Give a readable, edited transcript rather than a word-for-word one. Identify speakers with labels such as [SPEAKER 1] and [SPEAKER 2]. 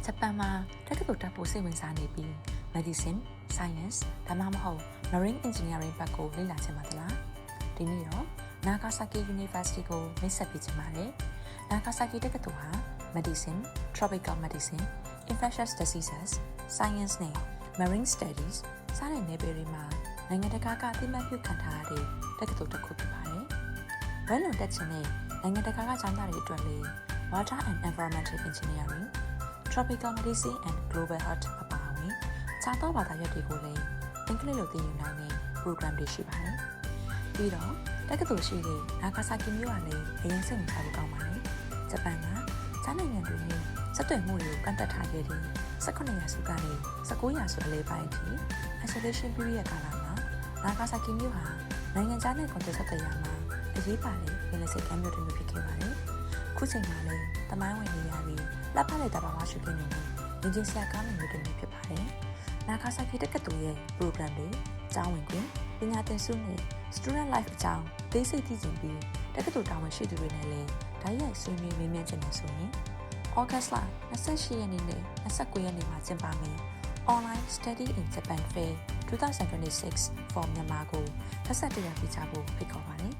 [SPEAKER 1] ဂျပန်မှာတက္ကသိုလ်တက်ဖို့စိတ်ဝင်စားနေပြီး Medicine, Science ဒါမှမဟုတ် Marine Engineering ဘက်ကိုလေ့လာချင်ပါသလားဒီနေ့တော့ Nagasaki University ကိုမိတ်ဆက်ပေးချင်ပါတယ် Nagasaki တက္ကသိုလ်ဟာ Medicine, Tropical Medicine, Infectious Diseases, Science နဲ့ Marine Studies စတဲ့နယ်ပယ်တွေမှာနိုင်ငံတကာကအသိအမှတ်ပြုခံထားရတဲ့တက္ကသိုလ်တစ်ခုဖြစ်ပါတယ်ဘယ်လိုတက်ချင်တဲ့နိုင်ငံတကာကကျောင်းသားတွေအတွက်လည်း Water and Environmental Engineering, Tropical Medicine and Global Health အပါအဝင်ခြားသောဘာသာရပ်တွေကိုလည်းအင်္ဂလိပ်လိုသင်ယူနိုင်တဲ့ program တွေရှိပါတယ်။ပြီးတော့တက္ကသိုလ်ရှိတဲ့ Nagasaki မြို့ကလည်းအရင်စိတ်ဝင်စားဖို့ကောင်းပါတယ်။ဂျပန်ကခြားနိုင်ငံတွေနဲ့ဆက်သွယ်မှုတွေကိုကန့်သတ်ထားခဲ့တဲ့18ရာစုကနေ19ရာစုအလယ်ပိုင်းအထိ isolation period ကာလမှာ Nagasaki မြို့ဟာနိုင်ငံခြားနဲ့ကွန်တက်ဆက်သွယ်ရမှာအရေးပါတဲ့ပင်လယ်ဆိပ်ကမ်းမြို့တစ်မြို့ဖြစ်ခဲ့ပါတယ်။ခုချိန်မှာလည်းတမိုင်းဝင်နေရာပြီးလက်ဖက်လက်တဘာဝရှုခင်းနေတဲ့ငင်းချင်းဆရာကောင်းတဲ့မြို့တစ်မြို့ဖြစ်ပါတယ်။ Nagasaki တက္ကသိုလ်ရဲ့ program တွေကျောင်းဝင်ခွင့်ပညာသင်ဆုနဲ့ student life အကြောင်းသိစိတ်သိကျင်ပြီးတက္ကသိုလ်တာဝန်ရှိသူတွေနဲ့လည်းဓာတ်ရိုက်ဆွေးနွေးမေးမြန်းချင်တယ်ဆိုရင် August လ28ရက်နေ့နဲ့29ရက်နေ့မှာကျင်းပမယ် Online Study in Japan Fair 2026 for Myanmar ကိုဖက်ဆက်တရားပြချဖို့ဖိတ်ခေါ်ပါတယ်